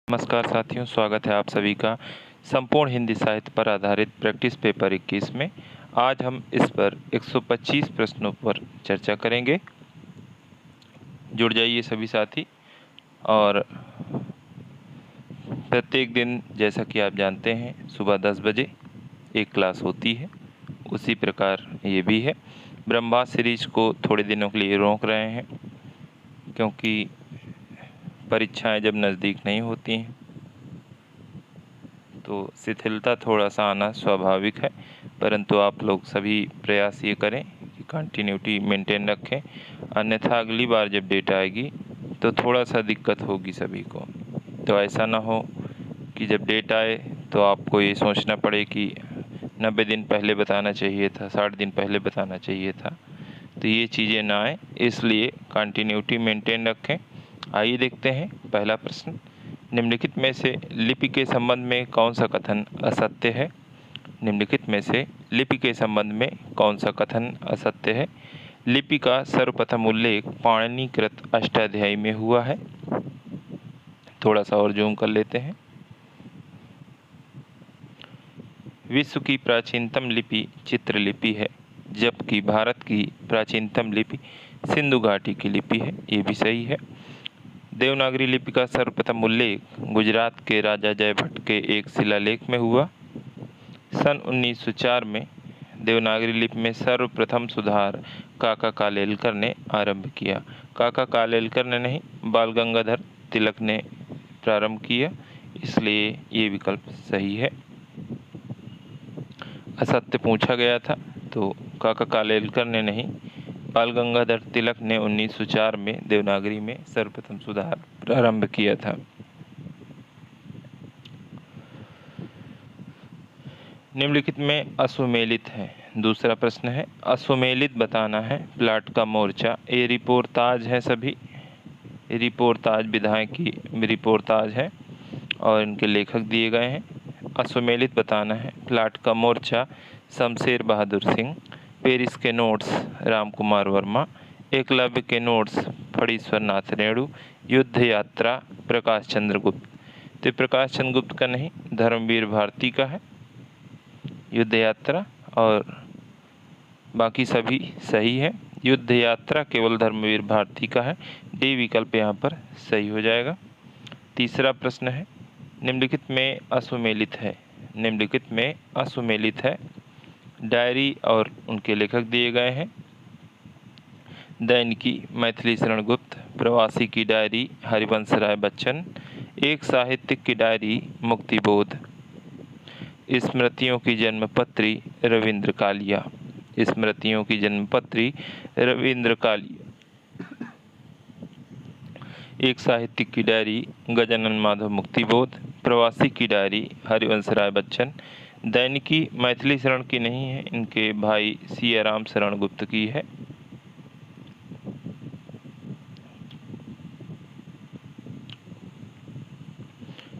नमस्कार साथियों, स्वागत है आप सभी का संपूर्ण हिंदी साहित्य पर आधारित प्रैक्टिस पेपर 21 में। आज हम इस पर 125 प्रश्नों पर चर्चा करेंगे। जुड़ जाइए सभी साथी। और प्रत्येक दिन जैसा कि आप जानते हैं सुबह 10 बजे एक क्लास होती है, उसी प्रकार ये भी है। ब्रह्मास्त्र सीरीज को थोड़े दिनों के लिए रोक रहे हैं क्योंकि परीक्षाएं जब नज़दीक नहीं होती हैं तो शिथिलता थोड़ा सा आना स्वाभाविक है, परंतु आप लोग सभी प्रयास ये करें कि कंटिन्यूटी मेंटेन रखें, अन्यथा अगली बार जब डेट आएगी तो थोड़ा सा दिक्कत होगी सभी को। तो ऐसा ना हो कि जब डेट आए तो आपको ये सोचना पड़े कि 90 दिन पहले बताना चाहिए था, 60 दिन पहले बताना चाहिए था। तो ये चीज़ें ना आए, इसलिए कंटिन्यूटी मेंटेन रखें। आइए देखते हैं पहला प्रश्न। निम्नलिखित में से लिपि के संबंध में कौन सा कथन असत्य है? निम्नलिखित में से लिपि के संबंध में कौन सा कथन असत्य है? लिपि का सर्वप्रथम उल्लेख पाणिनिकृत अष्टाध्यायी में हुआ है। थोड़ा सा और जूम कर लेते हैं। विश्व की प्राचीनतम लिपि चित्रलिपि है, जबकि भारत की प्राचीनतम लिपि सिंधु घाटी की लिपि है। ये भी सही है। देवनागरी लिपि का सर्वप्रथम उल्लेख गुजरात के राजा जयभट्ट के एक शिलालेख में हुआ। सन 1904 में देवनागरी लिपि में सर्वप्रथम सुधार काका कालेलकर ने आरंभ किया। काका कालेलकर ने नहीं, बाल गंगाधर तिलक ने प्रारंभ किया, इसलिए ये विकल्प सही है। असत्य पूछा गया था तो काका कालेलकर ने नहीं, बाल गंगाधर तिलक ने 1904 में देवनागरी में सर्वप्रथम सुधार प्रारंभ किया था। निम्नलिखित में असुमेलित है। दूसरा प्रश्न है, असुमेलित बताना है। प्लाट का मोर्चा, ये रिपोर्ताज है। सभी रिपोर्ताज विधायक की रिपोर्ताज है और इनके लेखक दिए गए हैं। असुमेलित बताना है। प्लाट का मोर्चा शमशेर बहादुर सिंह, पेरिस के नोट्स राम कुमार वर्मा, एकलव्य के नोट्स फणीश्वर नाथ रेणु, युद्ध यात्रा प्रकाश चंद्र गुप्त। तो प्रकाश चंद्र गुप्त का नहीं, धर्मवीर भारती का है युद्ध यात्रा, और बाकी सभी सही है। युद्ध यात्रा केवल धर्मवीर भारती का है। डी विकल्प यहाँ पर सही हो जाएगा। तीसरा प्रश्न है, निम्नलिखित में असुमेलित है। निम्नलिखित में असुमेलित है। डायरी और उनके लेखक दिए गए हैं। दैनिकी मैथिली शरण गुप्त, प्रवासी की डायरी हरिवंश राय बच्चन, एक साहित्यिक की डायरी मुक्तिबोध, स्मृतियों की जन्मपत्री रविंद्र कालिया। स्मृतियों की जन्मपत्री रविंद्र कालिया। एक साहित्यिक की डायरी गजानन माधव मुक्तिबोध, प्रवासी की डायरी हरिवंश राय बच्चन। दैनिकी मैथिली शरण की नहीं है, इनके भाई सियाराम शरण गुप्त की है।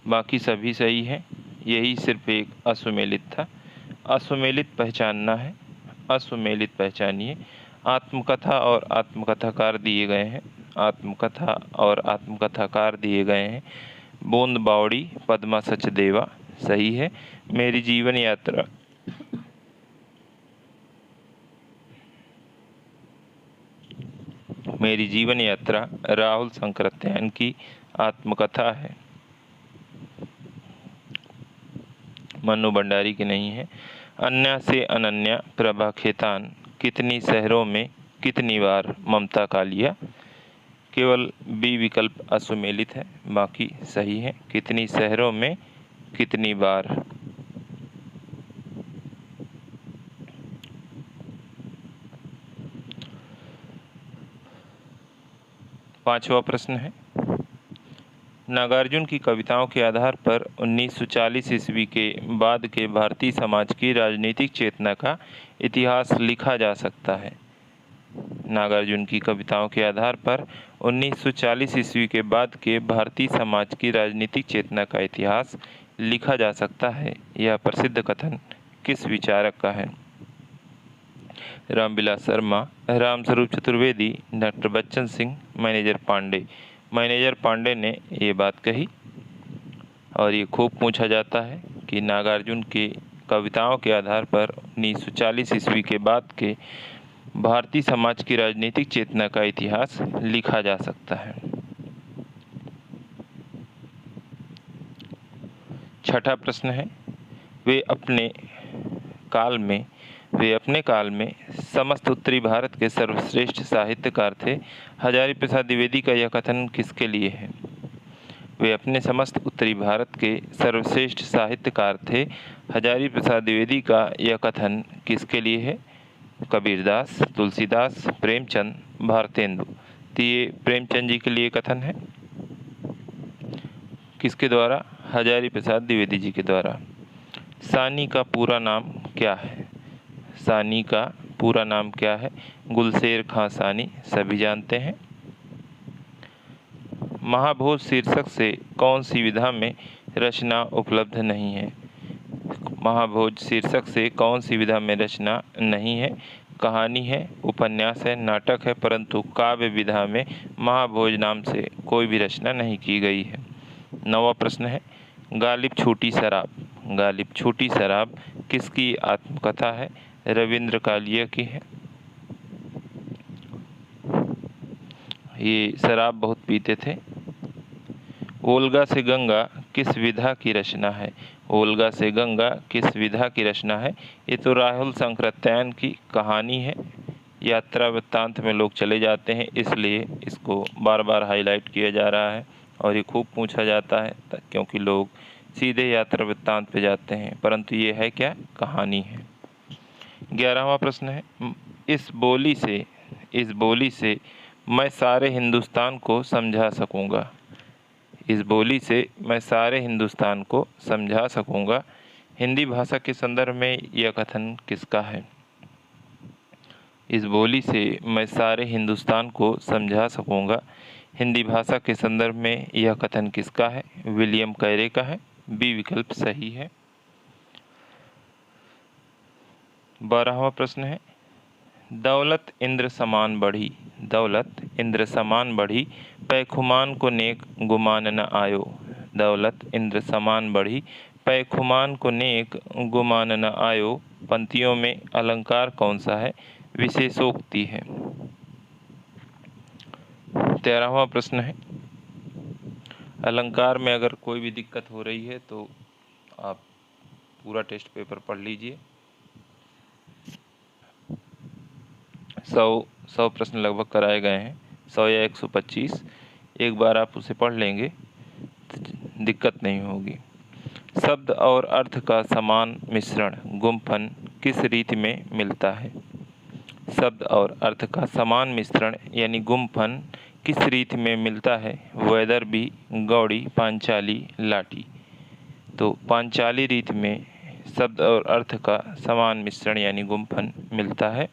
बाकी सभी सही है, यही सिर्फ एक असुमेलित था। असुमेलित पहचानना है। असुमेलित पहचानिए। आत्मकथा और आत्मकथाकार दिए गए हैं। आत्मकथा और आत्मकथाकार दिए गए हैं। बूंद बावड़ी पद्मा सचदेवा सही है। मेरी जीवन यात्रा मेरी जीवन यात्रा राहुल शंकरत्यायन की आत्मकथा है, मन्नू भंडारी की नहीं है। अन्या से अनन्या प्रभा खेतान कितनी शहरों में कितनी बार ममता कालिया। केवल बी विकल्प असुमेलित है, बाकी सही है। कितनी शहरों में कितनी बार। पांचवा प्रश्न है, नागार्जुन की कविताओं के आधार पर 1940 ईस्वी के बाद के भारतीय समाज की राजनीतिक चेतना का इतिहास लिखा जा सकता है। नागार्जुन की कविताओं के आधार पर 1940 ईस्वी के बाद के भारतीय समाज की राजनीतिक चेतना का इतिहास लिखा जा सकता है। यह प्रसिद्ध कथन किस विचारक का है? Ramvilas Sharma, Ramswaroop Chaturvedi, doctor Bachchan Singh, Manager Pandey. Manager Pandey ने ये बात कही। और ये खूब पूछा जाता है कि नागार्जुन के कविताओं के आधार पर 1940 ईस्वी के बाद के भारतीय समाज की राजनीतिक चेतना का इतिहास लिखा जा सकता है। छठा प्रश्न है, वे अपने काल में समस्त उत्तरी भारत के सर्वश्रेष्ठ साहित्यकार थे। हजारी प्रसाद द्विवेदी का यह कथन किसके लिए है? वे अपने समस्त उत्तरी भारत के सर्वश्रेष्ठ साहित्यकार थे। हजारी प्रसाद द्विवेदी का यह कथन किसके लिए है? कबीरदास, तुलसीदास, प्रेमचंद, भारतेंदु। तो ये प्रेमचंद जी के लिए कथन है। किसके द्वारा? हजारी प्रसाद द्विवेदी जी के द्वारा। सानी का पूरा नाम क्या है? सानी का पूरा नाम क्या है? गुलशेर खां सानी, सभी जानते हैं। महाभोज शीर्षक से कौन सी विधा में रचना उपलब्ध नहीं है? महाभोज शीर्षक से कौन सी विधा में रचना नहीं है? कहानी है, उपन्यास है, नाटक है, परंतु काव्य विधा में महाभोज नाम से कोई भी रचना नहीं की गई है। नवा प्रश्न है, गालिब छूटी शराब। गालिब छूटी शराब किसकी आत्मकथा है? रविंद्र कालिया की है। ये शराब बहुत पीते थे। ओल्गा से गंगा किस विधा की रचना है? ओल्गा से गंगा किस विधा की रचना है? ये तो राहुल शंकराचार्य की कहानी है। यात्रा वृत्तांत में लोग चले जाते हैं, इसलिए इसको बार बार हाईलाइट किया जा रहा है और ये खूब पूछा जाता है क्योंकि लोग सीधे यात्रा वृत्तांत पे जाते हैं, परंतु ये है क्या? कहानी है। 11वां प्रश्न है, इस बोली से मैं सारे हिंदुस्तान को समझा सकूंगा। इस बोली से मैं सारे हिंदुस्तान को समझा सकूंगा। हिंदी भाषा के संदर्भ में यह कथन किसका है? इस बोली से मैं सारे हिंदुस्तान को समझा सकूंगा। हिंदी भाषा के संदर्भ में यह कथन किसका है? विलियम कैरे का है। बी विकल्प सही है। 12वां प्रश्न है, दौलत इंद्र समान बढ़ी। दौलत इंद्र समान बढ़ी, पैखुमान को नेक गुमान न आयो। दौलत इंद्र समान बढ़ी, पैखुमान को नेक गुमान न आयो। पंक्तियों में अलंकार कौन सा है? विशेषोक्ति है। 13वां प्रश्न है, अलंकार में अगर कोई भी दिक्कत हो रही है तो आप पूरा टेस्ट पेपर पढ़ लीजिए। 100 प्रश्न लगभग कराए गए हैं, 100 या 125। एक बार आप उसे पढ़ लेंगे तो दिक्कत नहीं होगी। शब्द और अर्थ का समान मिश्रण गुम्फन किस रीति में मिलता है? शब्द और अर्थ का समान मिश्रण यानी गुम्फन किस रीति में मिलता है? वैदर्भी, गौड़ी, पांचाली, लाठी। तो पांचाली रीति में शब्द और अर्थ का समान मिश्रण यानी गुम्फन मिलता है।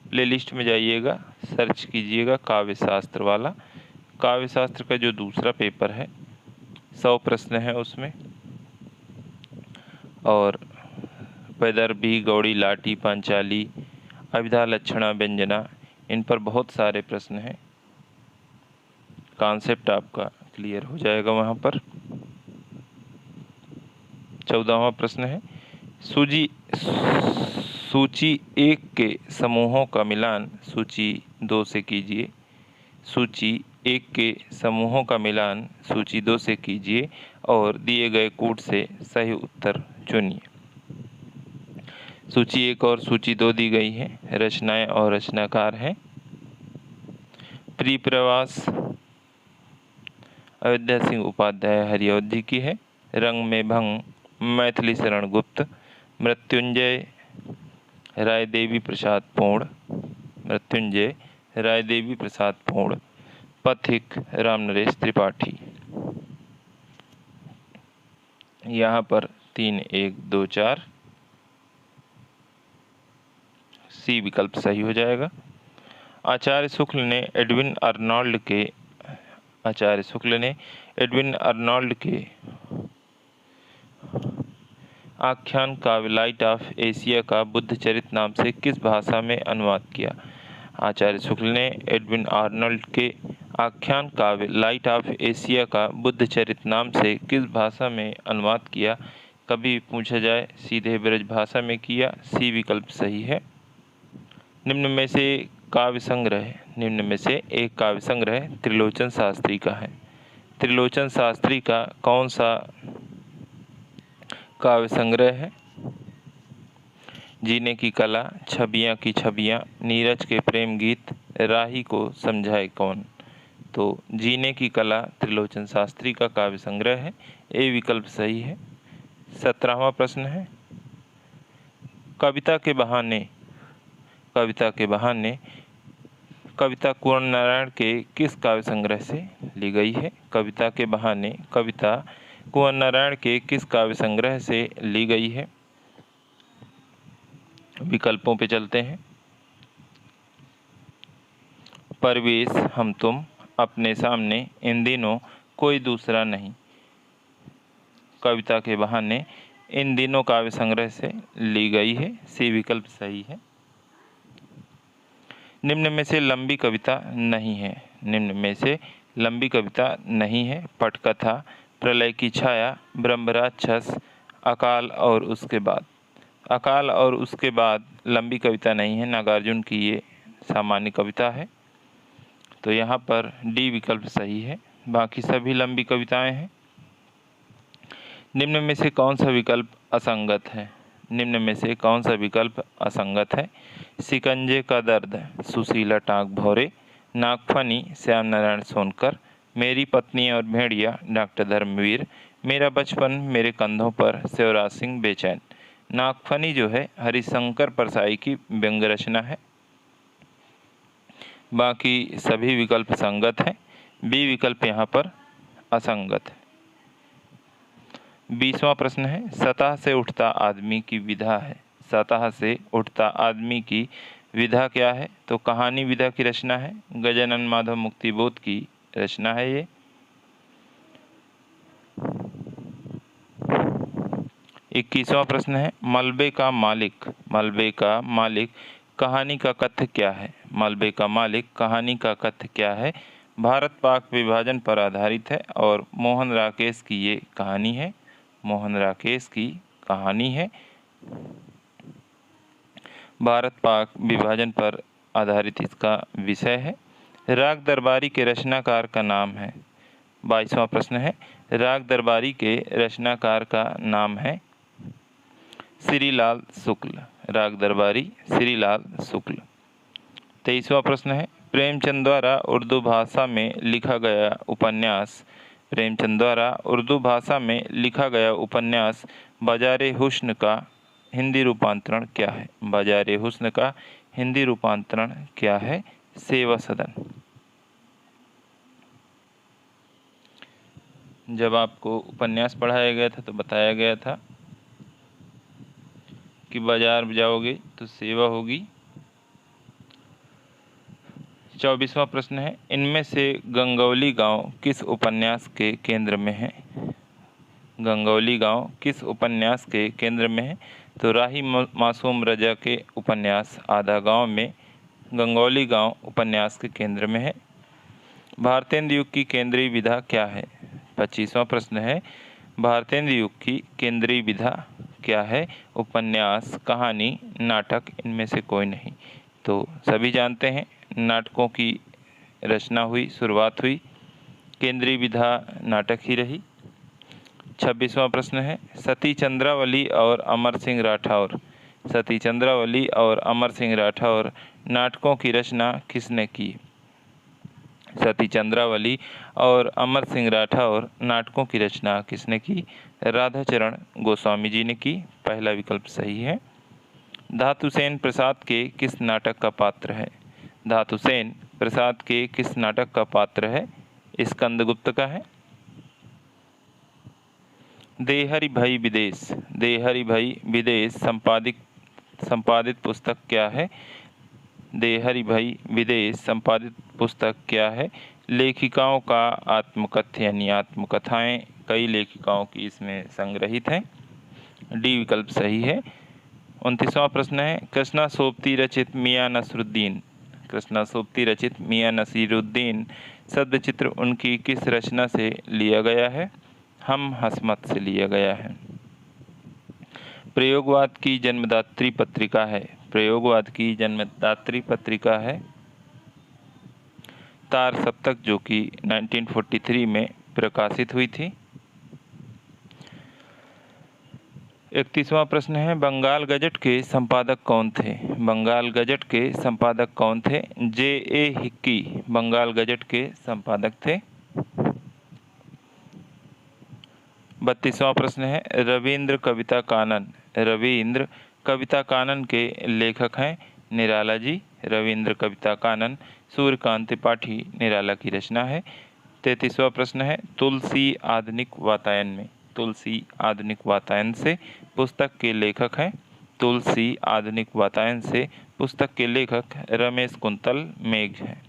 प्ले लिस्ट में जाइएगा, सर्च कीजिएगा काव्य शास्त्र वाला। काव्य शास्त्र का जो दूसरा पेपर है 100 प्रश्न है उसमें, और वैदर्भी, गौड़ी, लाठी, पांचाली, अभिधा, लक्षणा, व्यंजना, इन पर बहुत सारे प्रश्न हैं। कॉन्सेप्ट आपका क्लियर हो जाएगा वहाँ पर। 14वां प्रश्न है, सूची 1 के समूहों का मिलान सूची 2 से कीजिए। सूची 1 के समूहों का मिलान सूची 2 से कीजिए और दिए गए कूट से सही उत्तर चुनिए। सूची 1 और सूची 2 दी गई है। रचनाएं और रचनाकार हैं। प्रिप्रवास अयोध्या सिंह उपाध्याय हरिऔध जी की है। रंग में भंग मैथिली शरण गुप्त। मृत्युंजय राय देवी प्रसाद पूर्ण। मृत्युंजय राय देवी प्रसाद पूर्ण। पथिक राम नरेश त्रिपाठी। यहाँ पर 3, 1, 2, 4 सी विकल्प सही हो जाएगा। आचार्य शुक्ल ने एडविन अर्नोल्ड के आख्यान काव्य लाइट ऑफ एशिया का बुद्ध चरित नाम से किस भाषा में अनुवाद किया? आचार्य शुक्ल ने एडविन आर्नोल्ड के आख्यान काव्य लाइट ऑफ एशिया का बुद्ध चरित नाम से किस भाषा में अनुवाद किया? कभी पूछा जाए सीधे ब्रज भाषा में किया। सी विकल्प सही है। निम्न में से एक काव्य संग्रह त्रिलोचन शास्त्री का है। त्रिलोचन शास्त्री का कौन सा काव्य संग्रह है? जीने की कला, छबियाँ की छबियाँ, नीरज के प्रेम गीत, राही को समझाए कौन। तो जीने की कला त्रिलोचन शास्त्री का काव्य संग्रह है। ए विकल्प सही है। 17वां प्रश्न है, कविता के बहाने कविता कुंवर नारायण के किस काव्य संग्रह से ली गई है? कविता के बहाने कविता कुंवर नारायण के किस काव्य संग्रह से ली गई है? विकल्पों पे चलते हैं। परवेश, हम तुम, अपने सामने, इन दिनों, कोई दूसरा नहीं। कविता के बहाने इन दिनों काव्य संग्रह से ली गई है। सी विकल्प सही है। निम्न में से लंबी कविता नहीं है। पटकथा, प्रलय की छाया, ब्रह्मराक्षस, अकाल और उसके बाद लंबी कविता नहीं है। नागार्जुन की ये सामान्य कविता है। तो यहाँ पर डी विकल्प सही है। बाकी सभी लंबी कविताएं हैं। निम्न में से कौन सा विकल्प असंगत है? शिकंजे का दर्द, सुशीला टाँक भौरे, नागफनी, श्याम नारायण सोनकर, मेरी पत्नी और भेड़िया, डॉक्टर धर्मवीर, मेरा बचपन मेरे कंधों पर, शिवराज सिंह बेचैन। नागफनी जो है हरिशंकर परसाई की व्यंग्य रचना है। बाकी सभी विकल्प संगत हैं। बी विकल्प यहाँ पर असंगत है। 20वां प्रश्न है, सतह से उठता आदमी की विधा है। सतह से उठता आदमी की विधा क्या है? तो कहानी विधा की रचना है। गजानन माधव मुक्तिबोध की रचना है ये। 21वां प्रश्न है, मलबे का मालिक कहानी का कथ्य क्या है? मलबे का मालिक कहानी का कथ्य क्या है? भारत पाक विभाजन पर आधारित है और मोहन राकेश की ये कहानी है। भारत पाक विभाजन पर आधारित इसका विषय है। राग दरबारी के रचनाकार का नाम है। 22वां प्रश्न है, राग दरबारी के रचनाकार का नाम है श्रीलाल शुक्ल। राग दरबारी श्रीलाल शुक्ल। 23वां प्रश्न है, प्रेमचंद द्वारा उर्दू भाषा में लिखा गया उपन्यास बाजारे हुस्न का हिंदी रूपांतरण क्या है? बाजारे हुस्न का हिंदी रूपांतरण क्या है? सेवा सदन। जब आपको उपन्यास पढ़ाया गया था तो बताया गया था कि बाजार जाओगे तो सेवा होगी। 24वां प्रश्न है, इनमें से गंगौली गांव किस उपन्यास के केंद्र में है? गंगौली गांव किस उपन्यास के केंद्र में है? तो राही मासूम रजा के उपन्यास आधा गांव में गंगौली गांव उपन्यास के केंद्र में है। भारतेंद्र युग की केंद्रीय विधा क्या है? 25वां प्रश्न है, भारतेंद्र युग की केंद्रीय विधा क्या है? उपन्यास, कहानी, नाटक, इनमें से कोई नहीं। तो सभी जानते हैं नाटकों की रचना हुई, शुरुआत हुई, केंद्रीय विधा नाटक ही रही। 26वां प्रश्न है, सती चंद्रावली और अमर सिंह राठौर नाटकों की रचना किसने की? सती चंद्रावली और अमर सिंह राठौर नाटकों की रचना किसने की? राधाचरण गोस्वामी जी ने की। पहला विकल्प सही है। धातुसेन प्रसाद के किस नाटक का पात्र है? धातुसेन प्रसाद के किस नाटक का पात्र है? स्कंदगुप्त का है। देहरि भई विदेश संपादित पुस्तक क्या है? देहरि भई विदेश संपादित पुस्तक क्या है? लेखिकाओं का आत्मकथ्य यानी आत्मकथाएं कई लेखिकाओं की इसमें संग्रहित हैं। डी विकल्प सही है। 29वां प्रश्न है, कृष्णा सोबती रचित मियां नसीरुद्दीन शब्द चित्र उनकी किस रचना से लिया गया है? हम हसमत से लिया गया है। प्रयोगवाद की जन्मदात्री पत्रिका है। प्रयोगवाद की जन्मदात्री पत्रिका है तार सप्तक, जो कि 1943 में प्रकाशित हुई थी। 31वां प्रश्न है, बंगाल गजट के संपादक कौन थे? बंगाल गजट के संपादक कौन थे? J.A. हिक्की बंगाल गजट के संपादक थे। 32वां प्रश्न है, रविंद्र कविता कानन। रविंद्र कविता कानन के लेखक हैं निराला जी। रविंद्र कविता कानन सूर्यकांत त्रिपाठी निराला की रचना है। 33वां प्रश्न है, तुलसी आधुनिक वातायन में। तुलसी आधुनिक वातायन से पुस्तक के लेखक हैं। तुलसी आधुनिक वातायन से पुस्तक के लेखक रमेश कुंतल मेघ हैं।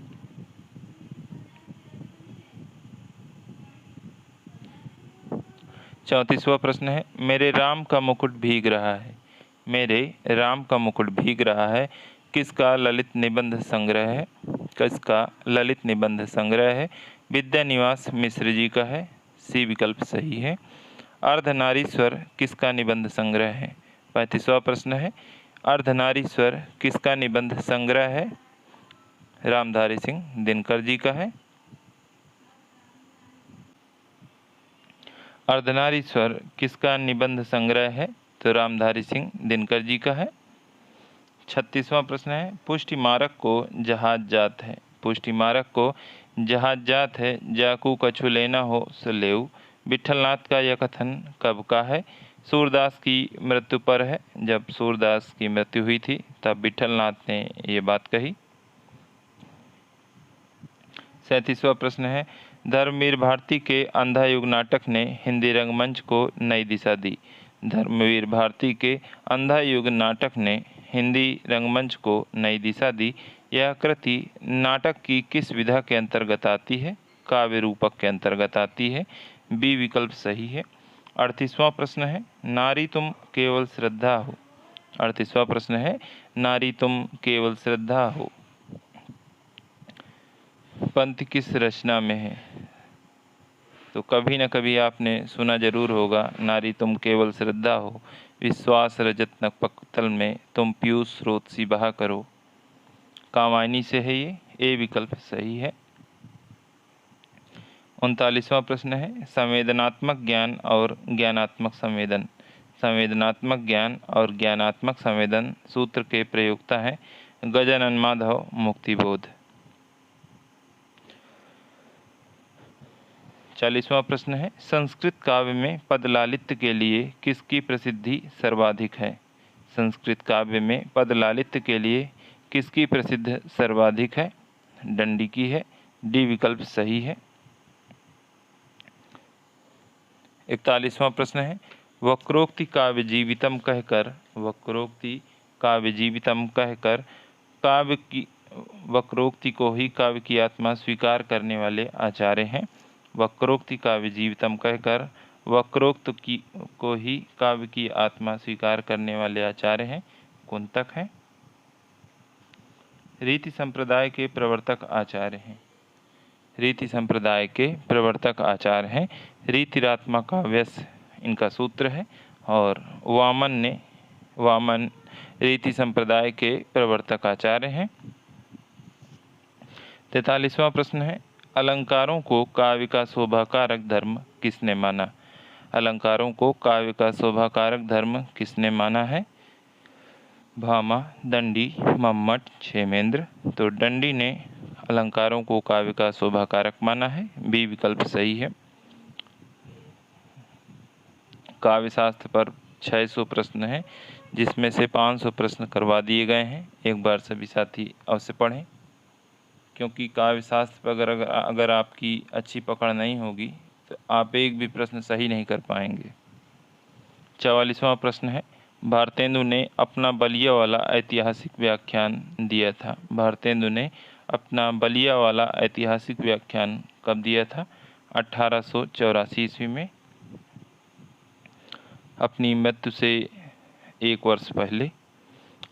34वां प्रश्न है, मेरे राम का मुकुट भीग रहा है। मेरे राम का मुकुट भीग रहा है किसका ललित निबंध संग्रह है? किसका ललित निबंध संग्रह है? विद्यानिवास मिश्र जी का है। सी विकल्प सही है। अर्धनारीश्वर किसका निबंध संग्रह है? 35वां प्रश्न है, अर्धनारीश्वर किसका निबंध संग्रह है? रामधारी सिंह दिनकर जी का है। अर्धनारीश्वर किसका निबंध संग्रह है? तो रामधारी सिंह दिनकर जी का है। 36वां प्रश्न है, पुष्टि मारक को जहाज जात है। पुष्टि मारक को जहाज जात है, जाकू कछु लेना हो सो लेऊ। विठलनाथ का यह कथन कब का है? सूरदास की मृत्यु पर है। जब सूरदास की मृत्यु हुई थी तब विठलनाथ ने ये बात कही। 37वां प्रश्न है, धर्मवीर भारती के अंधा युग नाटक ने हिंदी रंगमंच को नई दिशा दी। धर्मवीर भारती के अंधा युग नाटक ने हिंदी रंगमंच को नई दिशा दी। यह कृति नाटक की किस विधा के अंतर्गत आती है? काव्य रूपक के अंतर्गत आती है। बी विकल्प सही है। 38वां प्रश्न है, नारी तुम केवल श्रद्धा हो। 38वां प्रश्न है, नारी तुम केवल श्रद्धा हो पंथ किस रचना में है? तो कभी न कभी आपने सुना जरूर होगा, नारी तुम केवल श्रद्धा हो, विश्वास रजत नकपतल में तुम पीयूष स्रोत सी बहा करो। कामायनी से है ये। ए विकल्प सही है। 39वां प्रश्न है, संवेदनात्मक ज्ञान और ज्ञानात्मक संवेदन। संवेदनात्मक ज्ञान और ज्ञानात्मक संवेदन सूत्र के प्रयोक्ता हैं गजानन माधव मुक्तिबोध। 40वां प्रश्न है, संस्कृत काव्य में पदलालित्य के लिए किसकी प्रसिद्धि सर्वाधिक है? संस्कृत काव्य में पदलालित्य के लिए किसकी प्रसिद्ध सर्वाधिक है? दंडी की है। डी विकल्प सही है। 41वां प्रश्न है, वक्रोक्ति काव्य जीवितम कहकर, वक्रोक्ति काव्य जीवितम कहकर काव्य की वक्रोक्ति को ही काव्य की आत्मा स्वीकार करने वाले आचार्य हैं। वक्रोक्ति काव्य जीवितम कहकर वक्रोक्त की को ही काव्य की आत्मा स्वीकार करने वाले आचार्य हैं कुंतक हैं। रीति संप्रदाय के प्रवर्तक आचार्य हैं। रीति संप्रदाय के प्रवर्तक आचार्य हैं रीतिरात्मा काव्यस इनका सूत्र है। और वामन रीति संप्रदाय के प्रवर्तक आचार्य हैं। 43वां प्रश्न है, अलंकारों को काव्य का शोभाकारक धर्म किसने माना? अलंकारों को काव्य का शोभाकारक धर्म किसने माना है? भामा, दंडी, मम्मट, क्षेमेंद्र। तो दंडी ने अलंकारों को काव्य का शोभाकारक माना है। बी विकल्प सही है। काव्य शास्त्र पर 600 प्रश्न हैं, जिसमें से 500 प्रश्न करवा दिए गए हैं। एक बार सभी साथी अवश्य पढ़ें, क्योंकि काव्य शास्त्र पर अगर आपकी अच्छी पकड़ नहीं होगी तो आप एक भी प्रश्न सही नहीं कर पाएंगे। 44वां प्रश्न है, भारतेंदु ने अपना बलिया वाला ऐतिहासिक व्याख्यान दिया था। भारतेंदु ने अपना बलिया वाला ऐतिहासिक व्याख्यान कब दिया था? 1884 ईस्वी में, अपनी मृत्यु से 1 वर्ष पहले।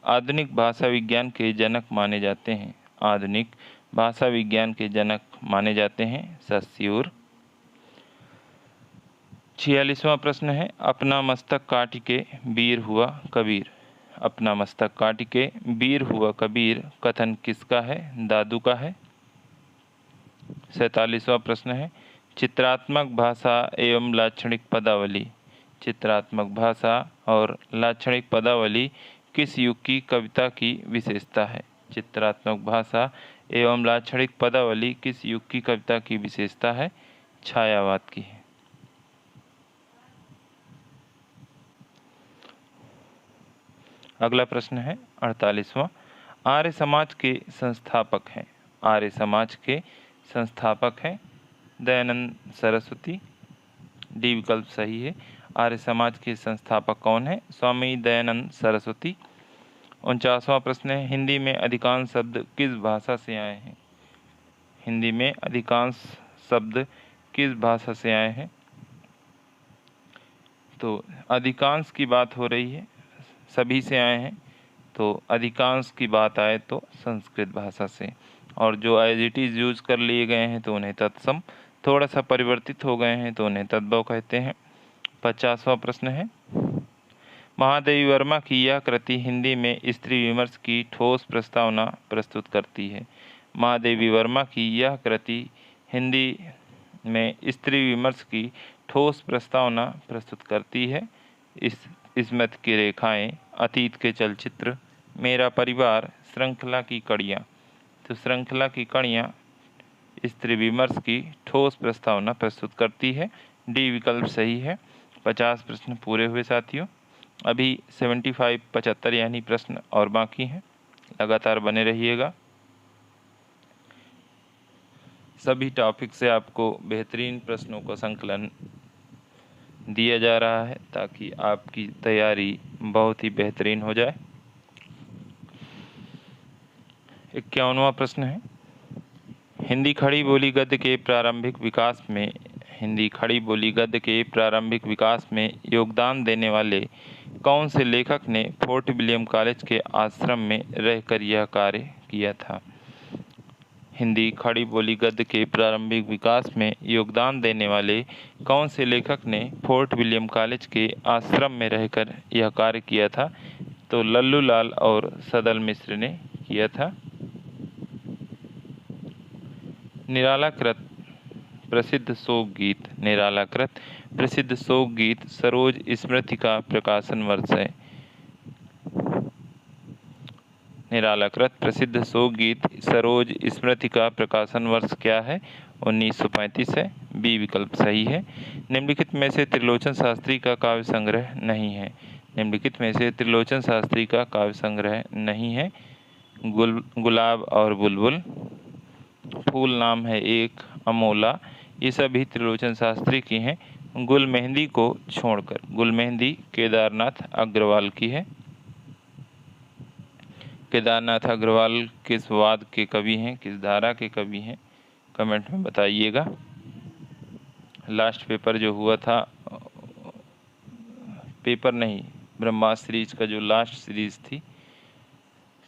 आधुनिक भाषा विज्ञान के जनक माने जाते हैं। आधुनिक भाषा विज्ञान के जनक माने जाते हैं? सस्यूर। 46वां प्रश्न है, अपना मस्तक काट के वीर हुआ कबीर। अपना मस्तक काट के वीर हुआ कबीर कथन किसका है? दादू का है। 47वां प्रश्न है, चित्रात्मक भाषा एवं लाक्षणिक पदावली। चित्रात्मक भाषा और लाक्षणिक पदावली किस युग की कविता की विशेषता है? चित्रात्मक भाषा एवं लाक्षणिक पदावली किस युग की कविता की विशेषता है? छायावाद की है। अगला प्रश्न है 48वां, आर्य समाज के संस्थापक हैं। आर्य समाज के संस्थापक हैं दयानंद सरस्वती। डी विकल्प सही है। आर्य समाज के संस्थापक कौन है? स्वामी दयानंद सरस्वती। 49वां प्रश्न है, हिंदी में अधिकांश शब्द किस भाषा से आए हैं? हिंदी में अधिकांश शब्द किस भाषा से आए हैं? तो अधिकांश की बात हो रही है, सभी से आए हैं, तो अधिकांश की बात आए तो संस्कृत भाषा से, और जो एज इट इज़ यूज कर लिए गए हैं तो उन्हें तत्सम, थोड़ा सा परिवर्तित हो गए हैं तो उन्हें तद्भव कहते हैं। 50वां प्रश्न है, महादेवी वर्मा की यह कृति हिंदी में स्त्री विमर्श की ठोस प्रस्तावना प्रस्तुत करती है। महादेवी वर्मा की यह कृति हिंदी में स्त्री विमर्श की ठोस प्रस्तावना प्रस्तुत करती है। स्मृति की रेखाएं, अतीत के चलचित्र, मेरा परिवार, श्रृंखला की कड़ियाँ। तो श्रृंखला की कड़ियाँ स्त्री विमर्श की ठोस प्रस्तावना प्रस्तुत करती है। डी विकल्प सही है। 50 प्रश्न पूरे हुए साथियों। अभी 75 75 यानी प्रश्न और बाकी हैं, लगातार बने रहिएगा। सभी टॉपिक से आपको बेहतरीन प्रश्नों का संकलन दिया जा रहा है ताकि आपकी तैयारी बहुत ही बेहतरीन हो जाए। 51वां प्रश्न है, हिंदी खड़ी बोली गद्य के प्रारंभिक विकास में हिंदी खड़ी बोली गद्य के प्रारंभिक विकास में योगदान देने वाले कौन से लेखक ने फोर्ट विलियम कॉलेज के आश्रम में रहकर यह कार्य किया था? हिंदी खड़ी बोली गद्य के प्रारंभिक विकास में योगदान देने वाले कौन से लेखक ने फोर्ट विलियम कॉलेज के आश्रम में रहकर यह कार्य किया था? तो लल्लू लाल और सदल मिश्र ने किया था। निरालाकृत प्रसिद्ध शोक गीत निरालाकृत प्रसिद्ध शोक गीत सरोज स्मृति का प्रकाशन वर्ष है। निरालाकृत प्रसिद्ध शोक गीत सरोज स्मृति का प्रकाशन वर्ष क्या है? 1935 है। बी विकल्प सही है। निम्नलिखित में से त्रिलोचन शास्त्री का काव्य संग्रह नहीं है। निम्नलिखित में से त्रिलोचन शास्त्री का काव्य संग्रह नहीं है। गुलाब और बुलबुल, फूल नाम है एक, अमोला, ये सभी त्रिलोचन शास्त्री की हैं। गुल मेहंदी को छोड़कर, गुल मेहंदी केदारनाथ अग्रवाल की है। केदारनाथ अग्रवाल किस वाद के कवि हैं, किस धारा के कवि हैं, कमेंट में बताइएगा। लास्ट पेपर जो हुआ था, पेपर नहीं, ब्रह्मास्त्र सीरीज का जो लास्ट सीरीज थी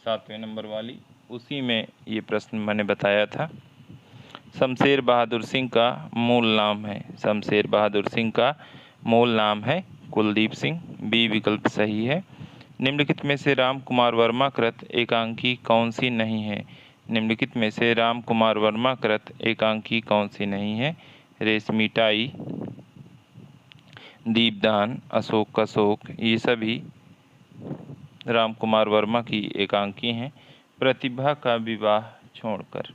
7वें नंबर वाली, उसी में ये प्रश्न मैंने बताया था। शमशेर बहादुर सिंह का मूल नाम है, शमशेर बहादुर सिंह का मूल नाम है कुलदीप सिंह। बी विकल्प सही है। निम्नलिखित में से राम कुमार वर्मा कृत एकांकी कौन सी नहीं है? निम्नलिखित में से राम कुमार वर्मा कृत एकांकी कौन सी नहीं है? रेशमिटाई, दीपदान, अशोक का शोक, ये सभी राम कुमार वर्मा की एकांकी हैं। प्रतिभा का विवाह छोड़कर,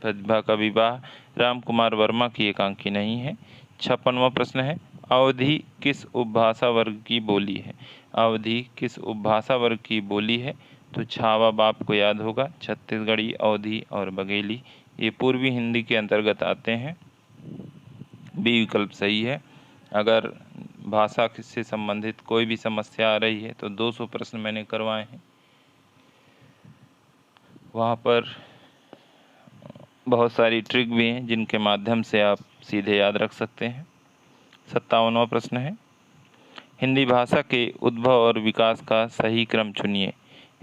प्रतिभा का विवाह राम कुमार वर्मा की एकांकी नहीं है। 56वां प्रश्न है, अवधी किस उपभाषा वर्ग की बोली है? अवधी किस उपभाषा वर्ग की बोली है? तो छावा बाप को याद होगा, छत्तीसगढ़ी, अवधी और बघेली ये पूर्वी हिंदी के अंतर्गत आते हैं। बी विकल्प सही है। अगर भाषा से संबंधित कोई भी समस्या आ रही है तो 200 प्रश्न मैंने करवाए हैं, वहाँ पर बहुत सारी ट्रिक भी हैं जिनके माध्यम से आप सीधे याद रख सकते हैं। 57वां प्रश्न है, हिंदी भाषा के उद्भव और विकास का सही क्रम चुनिए।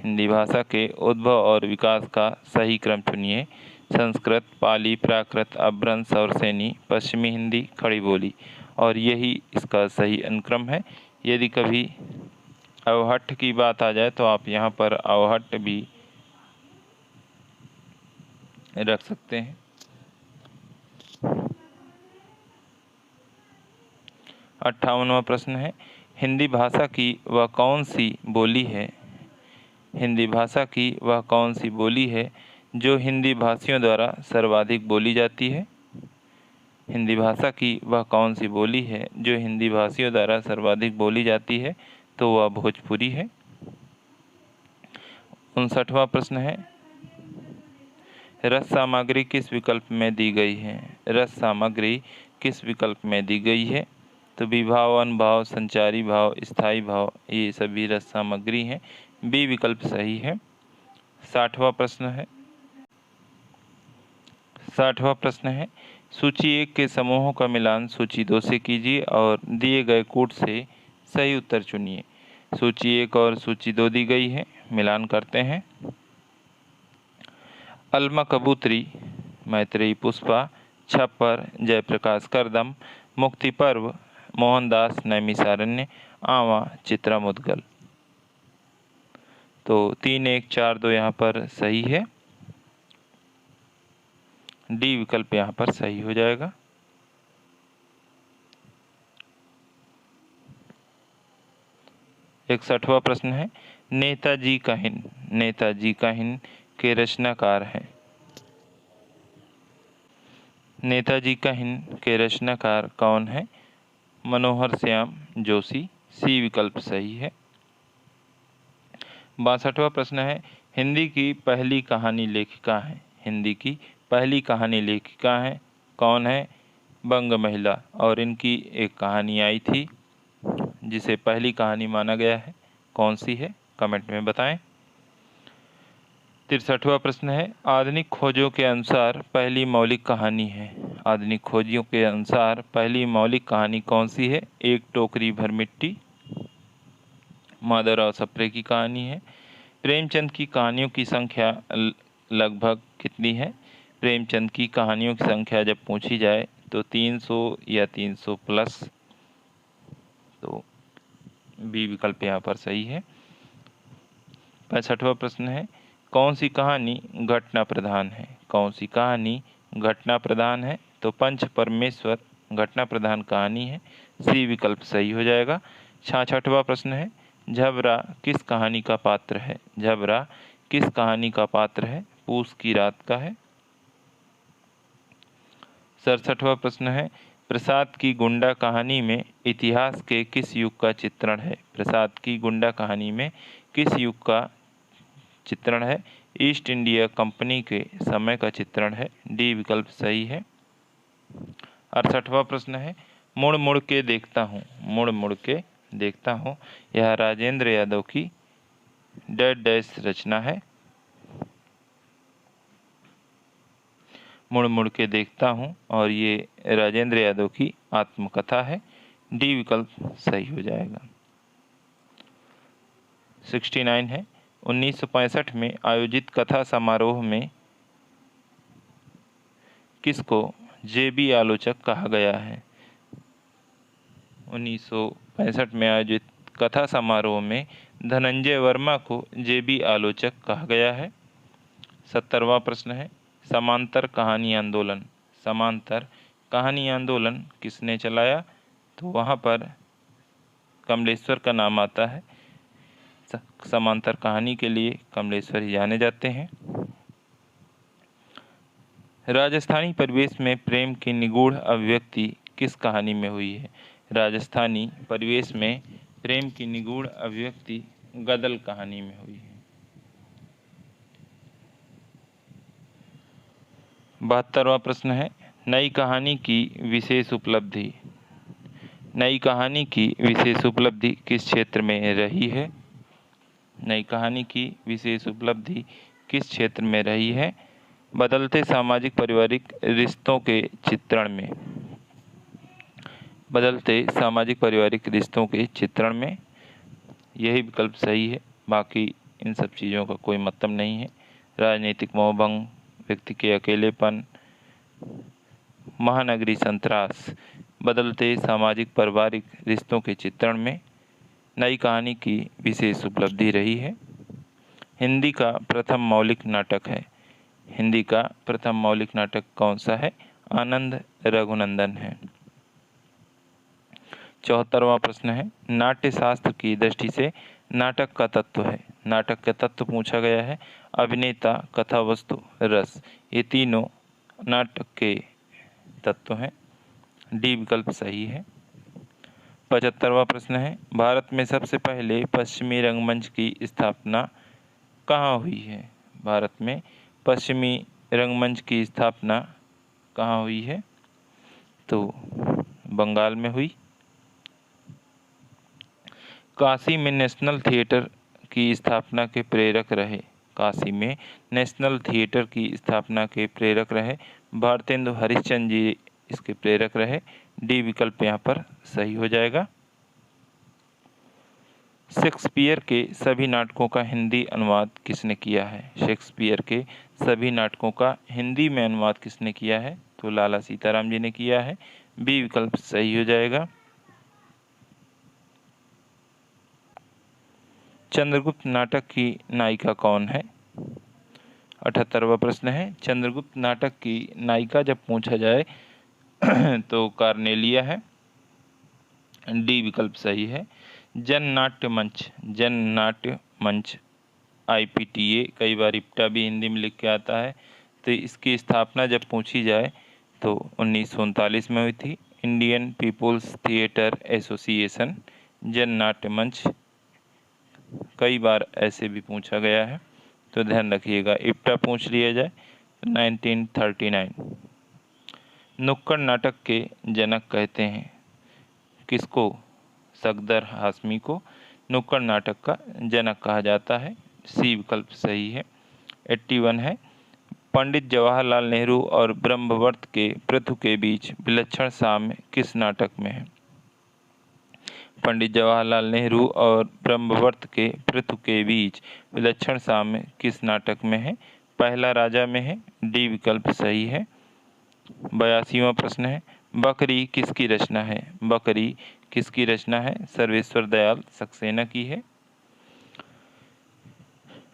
हिंदी भाषा के उद्भव और विकास का सही क्रम चुनिए। संस्कृत, पाली, प्राकृत, अपभ्रंश और सैनी, पश्चिमी हिंदी, खड़ी बोली, और यही इसका सही अनुक्रम है। यदि कभी अवहट्ठ की बात आ जाए तो आप यहाँ पर अवहट्ठ भी रख सकते हैं। 58वां प्रश्न है, हिंदी भाषा की वह कौन सी बोली है? हिंदी भाषा की वह कौन सी बोली है जो हिंदी भाषियों द्वारा सर्वाधिक बोली जाती है? हिंदी भाषा की वह कौन सी बोली है जो हिंदी भाषियों द्वारा सर्वाधिक बोली जाती है? तो वह भोजपुरी है। 59वां प्रश्न है, रस सामग्री किस विकल्प में दी गई है? रस सामग्री किस विकल्प में दी गई है? तो विभाव, अनुभाव, संचारी भाव, स्थायी भाव, ये सभी रस सामग्री हैं। बी विकल्प सही है। 60वां प्रश्न है, 60वां प्रश्न है, सूची 1 के समूहों का मिलान सूची 2 से कीजिए और दिए गए कूट से सही उत्तर चुनिए। सूची 1 और सूची 2 दी गई है, मिलान करते हैं। अलमा कबूतरी, मैत्रेयी पुष्पा, छप्पर, जयप्रकाश करदम, मुक्ति पर्व, मोहनदास नैमिषारण्य, आवा, चित्रा मुदगल। तो 3, 1, 4, 2 यहाँ पर सही है। डी विकल्प यहाँ पर सही हो जाएगा। इकसठवां प्रश्न है, नेताजी का हिंद, नेताजी का हिंद के रचनाकार हैं? नेताजी का हिंद के रचनाकार कौन है? मनोहर श्याम जोशी। सी विकल्प सही है। 62वां प्रश्न है, हिंदी की पहली कहानी लेखिका है? हिंदी की पहली कहानी लेखिका है कौन है? बंग महिला, और इनकी एक कहानी आई थी जिसे पहली कहानी माना गया है, कौन सी है? कमेंट में बताएं। 63वां प्रश्न है, आधुनिक खोजों के अनुसार पहली मौलिक कहानी है? आधुनिक खोजियों के अनुसार पहली मौलिक कहानी कौन सी है? एक टोकरी भर मिट्टी, माधवराव सप्रे की कहानी है। प्रेमचंद की कहानियों की संख्या लगभग कितनी है? प्रेमचंद की कहानियों की संख्या जब पूछी जाए तो 300 या 300 प्लस, तो बी विकल्प यहाँ पर सही है। 65वां प्रश्न है, कौन सी कहानी घटना प्रधान है? कौन सी कहानी घटना प्रधान है? तो पंच परमेश्वर घटना प्रधान कहानी है। सी विकल्प सही हो जाएगा। 66वां प्रश्न है, झबरा किस कहानी का पात्र है? झबरा किस कहानी का पात्र है? पूस की रात का है। 67वां प्रश्न है, प्रसाद की गुंडा कहानी में इतिहास के किस युग का चित्रण है? प्रसाद की गुंडा कहानी में किस युग का चित्रण है? ईस्ट इंडिया कंपनी के समय का चित्रण है। डी विकल्प सही है। 68वां प्रश्न है, मुड़ मुड़ के देखता हूँ, मुड़ मुड़ के देखता हूँ, यह राजेंद्र यादव की डैश डैश रचना है। मुड़ मुड़ के देखता हूँ और ये राजेंद्र यादव की आत्मकथा है। डी विकल्प सही हो जाएगा। 69 है, 1965 में आयोजित कथा समारोह में किसको जेबी आलोचक कहा गया है? 1965 में आयोजित कथा समारोह में धनंजय वर्मा को जेबी आलोचक कहा गया है। 70वां प्रश्न है, समांतर कहानी आंदोलन, समांतर कहानी आंदोलन किसने चलाया? तो वहाँ पर कमलेश्वर का नाम आता है। समांतर कहानी के लिए कमलेश्वर ही जाने जाते हैं। राजस्थानी परिवेश में प्रेम की निगूढ़ अभिव्यक्ति किस कहानी में हुई है? राजस्थानी परिवेश में प्रेम की निगूढ़ अभिव्यक्ति गदल कहानी में हुई है। 72वां प्रश्न है, नई कहानी की विशेष उपलब्धि, नई कहानी की विशेष उपलब्धि किस क्षेत्र में रही है? नई कहानी की विशेष उपलब्धि किस क्षेत्र में रही है? बदलते सामाजिक पारिवारिक रिश्तों के चित्रण में, बदलते सामाजिक पारिवारिक रिश्तों के चित्रण में, यही विकल्प सही है। बाकी इन सब चीज़ों का कोई मतलब नहीं है। राजनीतिक मोहभंग, व्यक्ति के अकेलेपन, महानगरी संत्रास, बदलते सामाजिक पारिवारिक रिश्तों के चित्रण में नई कहानी की विशेष उपलब्धि रही है। हिंदी का प्रथम मौलिक नाटक है। हिंदी का प्रथम मौलिक नाटक कौन सा है? आनंद रघुनंदन है। 74वां प्रश्न है, नाट्य शास्त्र की दृष्टि से नाटक का तत्व है। नाटक का तत्व पूछा गया है। अभिनेता, कथा वस्तु, रस, ये तीनों नाटक के तत्व हैं। डी विकल्प सही है। 75वां प्रश्न है, भारत में सबसे पहले पश्चिमी रंगमंच की स्थापना कहाँ हुई है? भारत में पश्चिमी रंगमंच की स्थापना कहाँ हुई है? तो बंगाल में हुई। काशी में नेशनल थिएटर की स्थापना के प्रेरक रहे। काशी में नेशनल थिएटर की स्थापना के प्रेरक रहे भारतेंदु हरिश्चंद्र जी, इसके प्रेरक रहे। डी विकल्प यहाँ पर सही हो जाएगा। शेक्सपियर के सभी नाटकों का हिंदी अनुवाद किसने किया है? शेक्सपियर के सभी नाटकों का हिंदी में अनुवाद किसने किया है? तो लाला सीताराम जी ने किया है। बी विकल्प सही हो जाएगा। चंद्रगुप्त नाटक की नायिका कौन है? 78वां प्रश्न है, चंद्रगुप्त नाटक की नायिका जब पूछा जाए तो कार्नेलिया है। डी विकल्प सही है। जननाट्य मंच IPTA, कई बार इप्टा भी हिंदी में लिख के आता है। तो इसकी स्थापना जब पूछी जाए तो 1939 में हुई थी। इंडियन पीपुल्स थिएटर एसोसिएशन, जननाट्य मंच, कई बार ऐसे भी पूछा गया है, तो ध्यान रखिएगा। इप्टा पूछ लिया जाए तो 1939। नुक्कड़ नाटक के जनक कहते हैं किसको? सकदर हाशमी को नुक्कड़ नाटक का जनक कहा जाता है। सी विकल्प सही है। 81 है, पंडित जवाहरलाल नेहरू और ब्रह्मवर्त के पृथु के बीच विलक्षण साम्य किस नाटक में है? पंडित जवाहरलाल नेहरू और ब्रह्मवर्त के पृथु के बीच विलक्षण साम्य किस नाटक में है? पहला राजा में है। डी विकल्प सही है। 82वां प्रश्न है, बकरी किसकी रचना है? बकरी किसकी रचना है? सर्वेश्वर दयाल सक्सेना की है।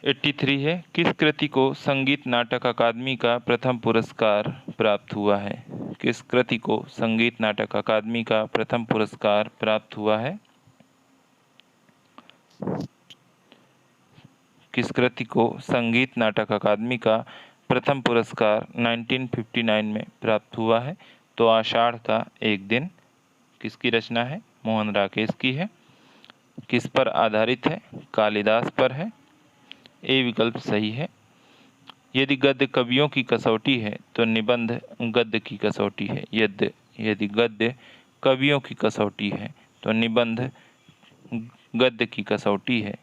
83 है, किस कृति को संगीत नाटक अकादमी का प्रथम पुरस्कार प्राप्त हुआ है? किस कृति को संगीत नाटक अकादमी का प्रथम पुरस्कार प्राप्त हुआ है? किस कृति को संगीत नाटक अकादमी का प्रथम पुरस्कार 1959 में प्राप्त हुआ है? तो आषाढ़ का एक दिन किसकी रचना है? मोहन राकेश की है। किस पर आधारित है? कालिदास पर है। ए विकल्प सही है। यदि गद्य कवियों की कसौटी है तो निबंध गद्य की कसौटी है। यदि गद्य कवियों की कसौटी है तो निबंध गद्य की कसौटी है।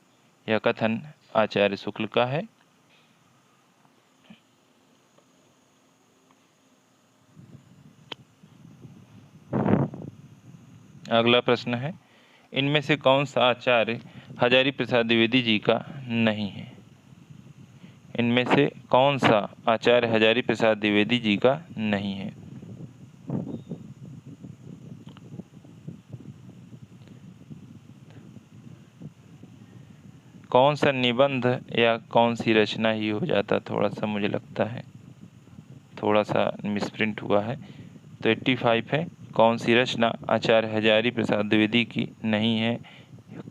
यह कथन आचार्य शुक्ल का है। अगला प्रश्न है, इनमें से कौन सा आचार्य हजारी प्रसाद द्विवेदी जी का नहीं है? इनमें से कौन सा आचार्य हजारी प्रसाद द्विवेदी जी का नहीं है? कौन सा निबंध या कौन सी रचना ही हो जाता, थोड़ा सा मुझे लगता है थोड़ा सा मिसप्रिंट हुआ है। तो 85 है, कौन सी रचना आचार्य हजारी प्रसाद द्विवेदी की नहीं है?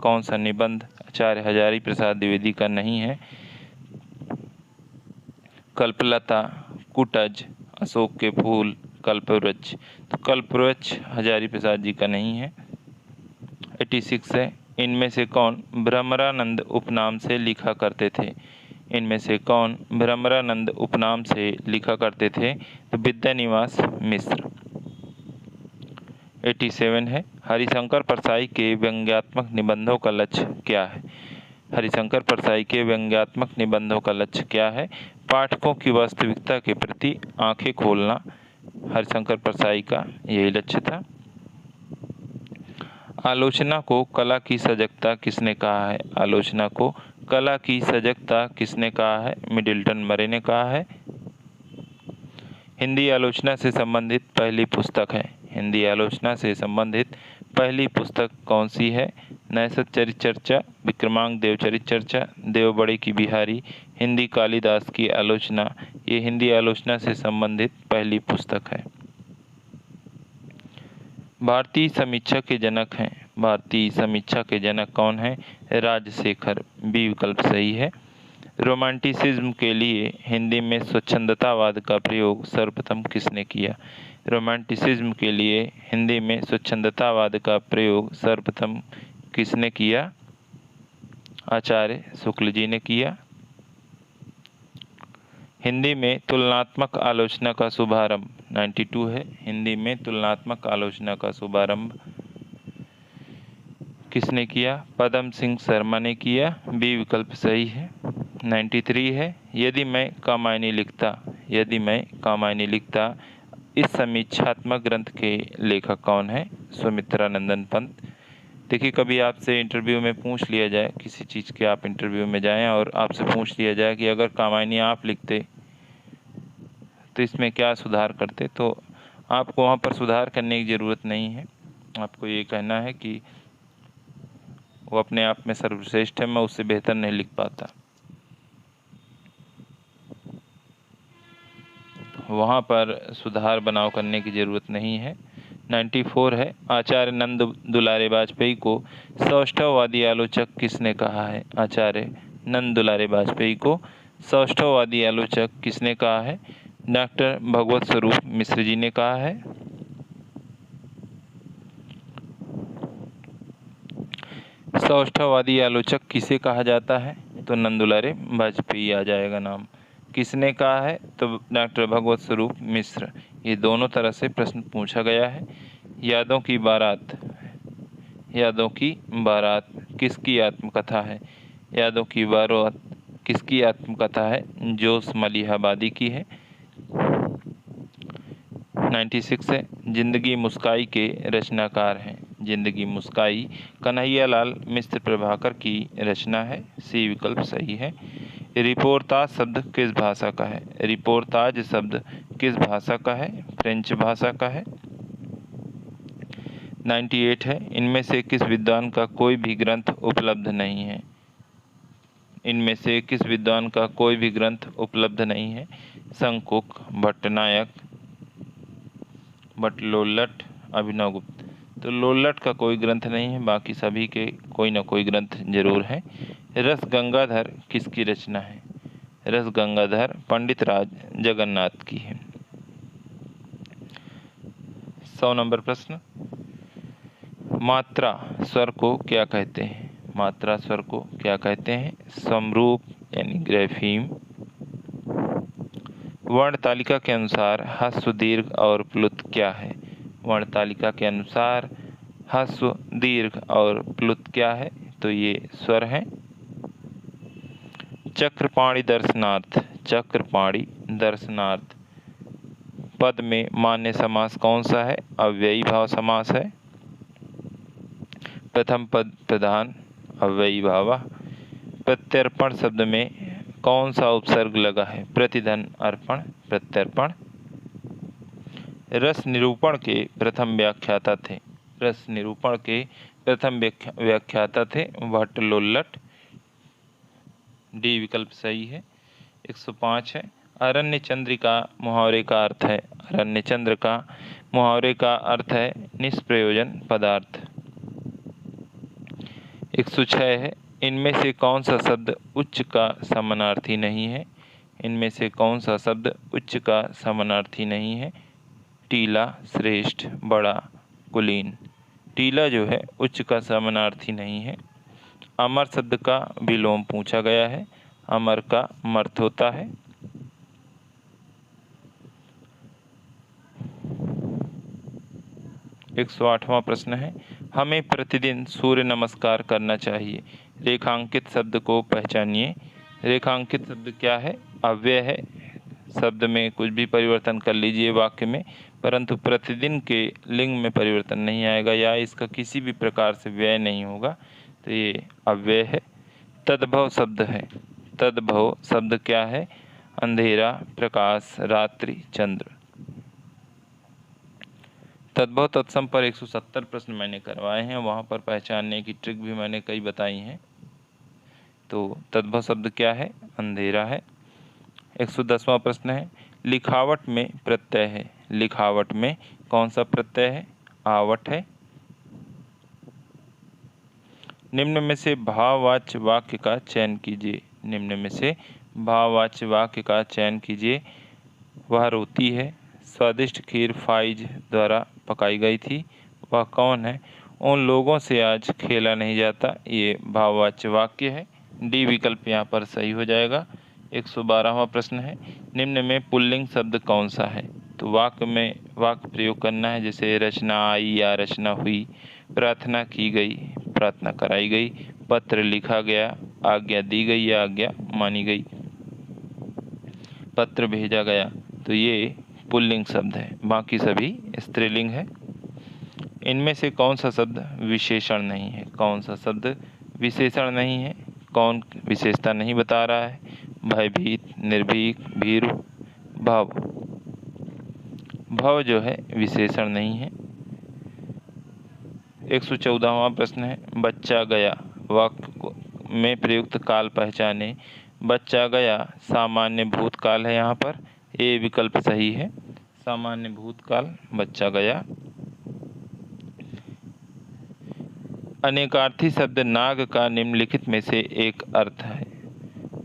कौन सा निबंध आचार्य हजारी प्रसाद द्विवेदी का नहीं है? कल्पलता, कुटज, अशोक के फूल, कल्पवृक्ष। तो कल्पवृक्ष हजारी प्रसाद जी का नहीं है। 86 है, इनमें से कौन भ्रमरानंद उपनाम से लिखा करते थे? इनमें से कौन भ्रमरानंद उपनाम से लिखा करते थे? तो विद्यानिवास मिश्र। 87 है, हरिशंकर परसाई के व्यंग्यात्मक निबंधों का लक्ष्य क्या है? हरिशंकर परसाई के व्यंग्यात्मक निबंधों का लक्ष्य क्या है? पाठकों की वास्तविकता के प्रति आंखें खोलना हरिशंकर परसाई का यही लक्ष्य था। आलोचना को कला की सजगता किसने कहा है? आलोचना को कला की सजगता किसने कहा है? मिडिल्टन मरे ने कहा है। हिंदी आलोचना से संबंधित पहली पुस्तक है। हिंदी आलोचना से संबंधित पहली पुस्तक कौन सी है? नैसत चरित चर्चा, विक्रमांक देवचरित चर्चा, देव बड़े की बिहारी, हिंदी कालिदास की आलोचना। ये हिंदी आलोचना से संबंधित पहली पुस्तक है। भारतीय समीक्षा के जनक हैं। भारतीय समीक्षा के जनक कौन हैं? राजशेखर। बी विकल्प सही है। रोमांटिसिज्म के लिए हिंदी में स्वच्छंदतावाद का प्रयोग सर्वप्रथम किसने किया? रोमांटिसिज्म के लिए हिंदी में स्वच्छंदतावाद का प्रयोग सर्वप्रथम किसने किया? आचार्य शुक्ल जी ने किया। हिंदी में तुलनात्मक आलोचना का शुभारंभ 92 है। हिंदी में तुलनात्मक आलोचना का शुभारंभ किसने किया? पदम सिंह शर्मा ने किया। बी विकल्प सही है। 93 है। यदि मैं कामायनी लिखता इस समीक्षात्मक ग्रंथ के लेखक कौन है? सुमित्रा नंदन पंत। देखिए, कभी आपसे इंटरव्यू में पूछ लिया जाए, किसी चीज़ के आप इंटरव्यू में जाएं और आपसे पूछ लिया जाए कि अगर कामायनी आप लिखते तो इसमें क्या सुधार करते, तो आपको वहाँ पर सुधार करने की ज़रूरत नहीं है। आपको ये कहना है कि वो अपने आप में सर्वश्रेष्ठ है, मैं उससे बेहतर नहीं लिख पाता। वहाँ पर सुधार बनाव करने की ज़रूरत नहीं है। 94 है। आचार्य नंद दुलारे वाजपेयी को सौष्ठववादी आलोचक किसने कहा है? आचार्य नंद दुलारे वाजपेयी को सौष्ठववादी आलोचक किसने कहा है? डॉक्टर भगवत स्वरूप मिश्र जी ने कहा है। सौष्ठववादी आलोचक किसे कहा जाता है? तो नंद दुलारे वाजपेयी आ जाएगा नाम। किसने कहा है? तो डॉक्टर भगवत स्वरूप मिश्र। ये दोनों तरह से प्रश्न पूछा गया है। यादों की बारात किसकी आत्मकथा है? यादों की बारात किसकी आत्मकथा है? जोश मलिहाबादी की है। 96 है। जिंदगी मुस्काई के रचनाकार हैं। जिंदगी मुस्काई कन्हैयालाल मिश्र प्रभाकर की रचना है। सी विकल्प सही है। रिपोर्ताज शब्द किस भाषा का है? रिपोर्ताज शब्द किस भाषा का है? फ्रेंच भाषा का है। 98 है। इनमें से किस विद्वान का कोई भी ग्रंथ उपलब्ध नहीं है? इनमें से किस विद्वान का कोई भी ग्रंथ उपलब्ध नहीं है? शंकुक, भट्टनायक, भट्ट लोल्लट, अभिनव गुप्त। तो लोल्लट का कोई ग्रंथ नहीं है, बाकी सभी के कोई ना कोई ग्रंथ जरूर है। रस गंगाधर किसकी रचना है? रस गंगाधर पंडित राज जगन्नाथ की है। 100 नंबर प्रश्न। मात्रा स्वर को क्या कहते हैं? मात्रा स्वर को क्या कहते हैं? समरूप यानी ग्रेफीम। वर्ण तालिका के अनुसार ह्रस्व, दीर्घ और प्लुत क्या है? वर्ण तालिका के अनुसार ह्रस्व, दीर्घ और प्लुत क्या है? तो ये स्वर हैं। चक्रपाणी दर्शनार्थ, चक्रपाणी दर्शनार्थ पद में मान्य समास कौन सा है? अव्ययी भाव समास है। प्रथम पद प्रधान, अव्ययी भाव। प्रत्यर्पण शब्द में कौन सा उपसर्ग लगा है? प्रतिधन अर्पण, प्रत्यर्पण। रस निरूपण के प्रथम व्याख्याता थे। रस निरूपण के प्रथम व्याख्याता थे भट्ट लोल्लट। डी विकल्प सही है। 105 है। अरण्य चंद्रिका मुहावरे का अर्थ है। अरण्य चंद्र का मुहावरे का अर्थ है निष्प्रयोजन पदार्थ। 106 है। इनमें से कौन सा शब्द उच्च का समानार्थी नहीं है? इनमें से कौन सा शब्द उच्च का समानार्थी नहीं है? टीला, श्रेष्ठ, बड़ा, कुलीन। टीला जो है उच्च का समानार्थी नहीं है। अमर शब्द का विलोम पूछा गया है। अमर का मर्थ होता है। 108वां प्रश्न है। हमें प्रतिदिन सूर्य नमस्कार करना चाहिए। रेखांकित शब्द को पहचानिए। रेखांकित शब्द क्या है? अव्यय है। शब्द में कुछ भी परिवर्तन कर लीजिए वाक्य में। परंतु प्रतिदिन के लिंग में परिवर्तन नहीं आएगा या इसका किसी भी प्रकार से व्यय नहीं होगा, तो ये अव्यय है। तद्भव शब्द है। तद्भव शब्द क्या है? अंधेरा, प्रकाश, रात्रि, चंद्र। तद्भव तत्सम पर 170 प्रश्न मैंने करवाए हैं, वहाँ पर पहचानने की ट्रिक भी मैंने कई बताई हैं। तो तद्भव शब्द क्या है? अंधेरा है। 110वां प्रश्न है, लिखावट में प्रत्यय है। लिखावट में कौन सा प्रत्यय है? आवट है। निम्न में से भाववाच्य वाक्य का चयन कीजिए। निम्न में से भाववाच्य वाक्य का चयन कीजिए। वह रोती है। स्वादिष्ट खीर फाइज द्वारा पकाई गई थी। वह कौन है? उन लोगों से आज खेला नहीं जाता। ये भाववाच्य वाक्य है। डी विकल्प यहाँ पर सही हो जाएगा। 112वां प्रश्न है, निम्न में पुल्लिंग शब्द कौन सा है? तो वाक्य में वाक्य प्रयोग करना है, जैसे रचना आई या रचना हुई, प्रार्थना की गई, प्रार्थना कराई गई, पत्र लिखा गया, आज्ञा दी गई या आज्ञा मानी गई, पत्र भेजा गया। तो ये पुल्लिंग शब्द है, बाकी सभी स्त्रीलिंग है। इनमें से कौन सा शब्द विशेषण नहीं है? कौन सा शब्द विशेषण नहीं है? कौन विशेषता नहीं बता रहा है? भयभीत, निर्भीक, भीरु, भव। भव जो है विशेषण नहीं है। 114वां प्रश्न है, बच्चा गया वाक्य में प्रयुक्त काल पहचाने। बच्चा गया सामान्य भूतकाल है, यहाँ पर ए विकल्प सही है। सामान्य भूतकाल बच्चा गया। अनेकार्थी शब्द नाग का निम्नलिखित में से एक अर्थ है।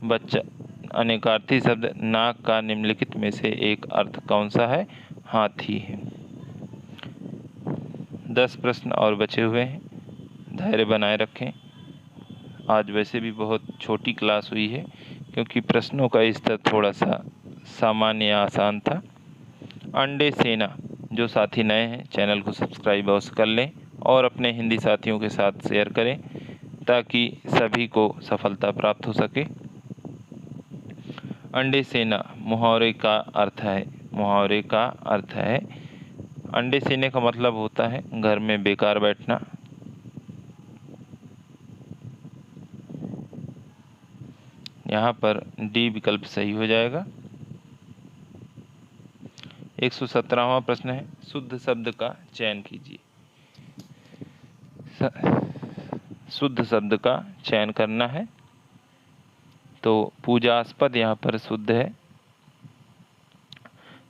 बच्चा अनेकार्थी शब्द नाग का निम्नलिखित में से एक अर्थ कौन सा है? हाथी है। 10 प्रश्न और बचे हुए हैं, धैर्य बनाए रखें। आज वैसे भी बहुत छोटी क्लास हुई है, क्योंकि प्रश्नों का स्तर थोड़ा सा सामान्य आसान था। अंडे सेना, जो साथी नए हैं चैनल को सब्सक्राइब अवश्य कर लें और अपने हिंदी साथियों के साथ शेयर करें, ताकि सभी को सफलता प्राप्त हो सके। अंडे सेना मुहावरे का अर्थ है। मुहावरे का अर्थ है, अंडे सेने का मतलब होता है घर में बेकार बैठना। यहाँ पर डी विकल्प सही हो जाएगा। 117वां प्रश्न है, शुद्ध शब्द का चयन कीजिए। शुद्ध शब्द का चयन करना है, तो पूजास्पद यहाँ पर शुद्ध है।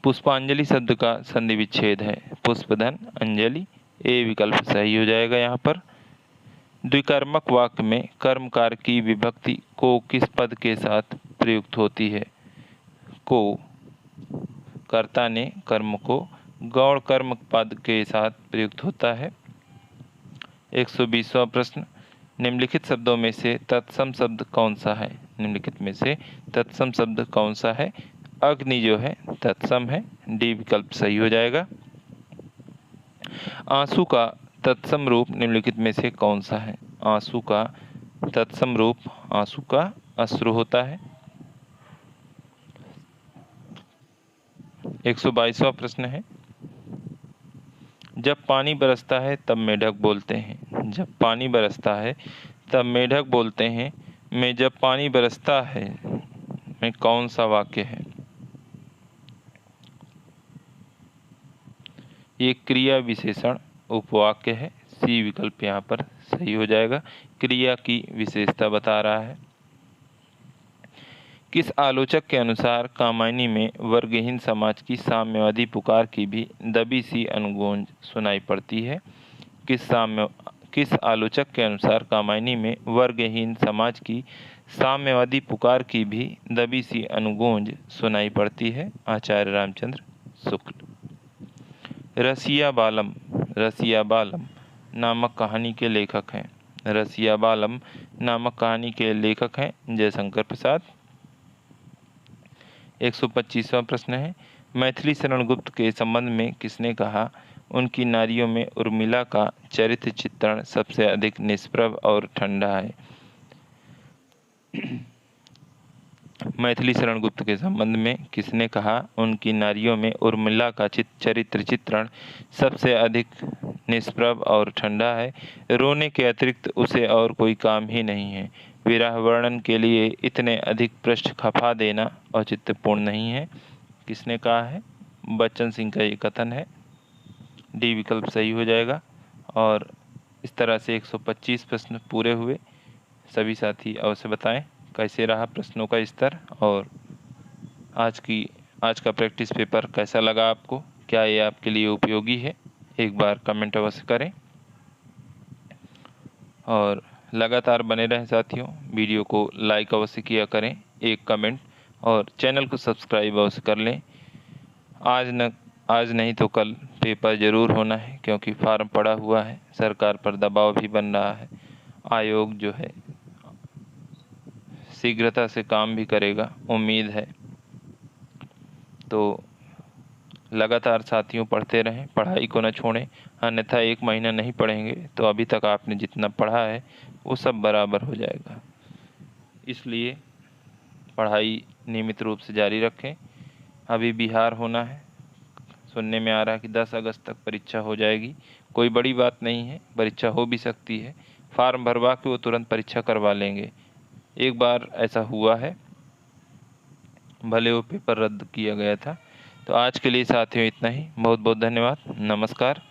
पुष्पांजलि शब्द का संधि विच्छेद है, पुष्पधन अंजलि, ए विकल्प सही हो जाएगा। यहाँ पर द्विकर्मक वाक्य में कर्मकार की विभक्ति को किस पद के साथ प्रयुक्त होती है? को, कर्ता ने कर्म को गौण कर्म पद के साथ प्रयुक्त होता है। 120वां प्रश्न, निम्नलिखित शब्दों में से तत्सम शब्द कौन सा है? निम्नलिखित में से तत्सम शब्द कौन सा है? अग्नि जो है तत्सम है, डी विकल्प सही हो जाएगा। आंसू का तत्सम रूप निम्नलिखित में से कौन सा है? आंसू का तत्सम रूप आंसू का अश्रु होता है। 122वां प्रश्न है, जब पानी बरसता है तब मेढक बोलते हैं। जब पानी बरसता है तब मेढक बोलते हैं में जब पानी बरसता है में कौन सा वाक्य है? ये क्रिया विशेषण उपवाक्य है, सी विकल्प यहाँ पर सही हो जाएगा। क्रिया की विशेषता बता रहा है। किस आलोचक के अनुसार कामायनी में वर्गहीन समाज की साम्यवादी पुकार की भी दबी सी अनुगूंज सुनाई पड़ती है? किस आलोचक के अनुसार कामायनी में वर्गहीन समाज की साम्यवादी पुकार की भी दबी सी अनुगूंज सुनाई पड़ती है? आचार्य रामचंद्र शुक्ल। रसिया बालम नामक कहानी के लेखक हैं। रसिया बालम नामक कहानी के लेखक हैं जयशंकर प्रसाद। 125वां प्रश्न है, मैथिली शरण गुप्त के संबंध में किसने कहा, उनकी नारियों में उर्मिला का चरित्र चित्रण सबसे अधिक निष्प्रभ और ठंडा है? मैथिली शरण गुप्त के संबंध में किसने कहा, उनकी नारियों में उर्मिला का चरित्र चित्रण सबसे अधिक निष्प्रभ और ठंडा है। रोने के अतिरिक्त उसे और कोई काम ही नहीं है। विरह वर्णन के लिए इतने अधिक पृष्ठ खपा देना औचित्यपूर्ण नहीं है। किसने कहा है? बच्चन सिंह का ये कथन है। डी विकल्प सही हो जाएगा। और इस तरह से 125 प्रश्न पूरे हुए। सभी साथी अवश्य बताएं कैसे रहा प्रश्नों का स्तर, और आज का प्रैक्टिस पेपर कैसा लगा आपको, क्या ये आपके लिए उपयोगी है, एक बार कमेंट अवश्य करें। और लगातार बने रहें साथियों, वीडियो को लाइक अवश्य किया करें, एक कमेंट, और चैनल को सब्सक्राइब अवश्य कर लें। आज नहीं तो कल पेपर ज़रूर होना है, क्योंकि फार्म पड़ा हुआ है, सरकार पर दबाव भी बन रहा है। आयोग जो है शीघ्रता से काम भी करेगा, उम्मीद है। तो लगातार साथियों पढ़ते रहें, पढ़ाई को न छोड़ें, अन्यथा 1 महीना नहीं पढ़ेंगे तो अभी तक आपने जितना पढ़ा है वो सब बराबर हो जाएगा। इसलिए पढ़ाई नियमित रूप से जारी रखें। अभी बिहार होना है, सुनने में आ रहा है कि 10 अगस्त तक परीक्षा हो जाएगी। कोई बड़ी बात नहीं है, परीक्षा हो भी सकती है। फार्म भरवा के वो तुरंत परीक्षा करवा लेंगे। एक बार ऐसा हुआ है, भले वो पेपर रद्द किया गया था। तो आज के लिए साथियों इतना ही। बहुत बहुत धन्यवाद। नमस्कार।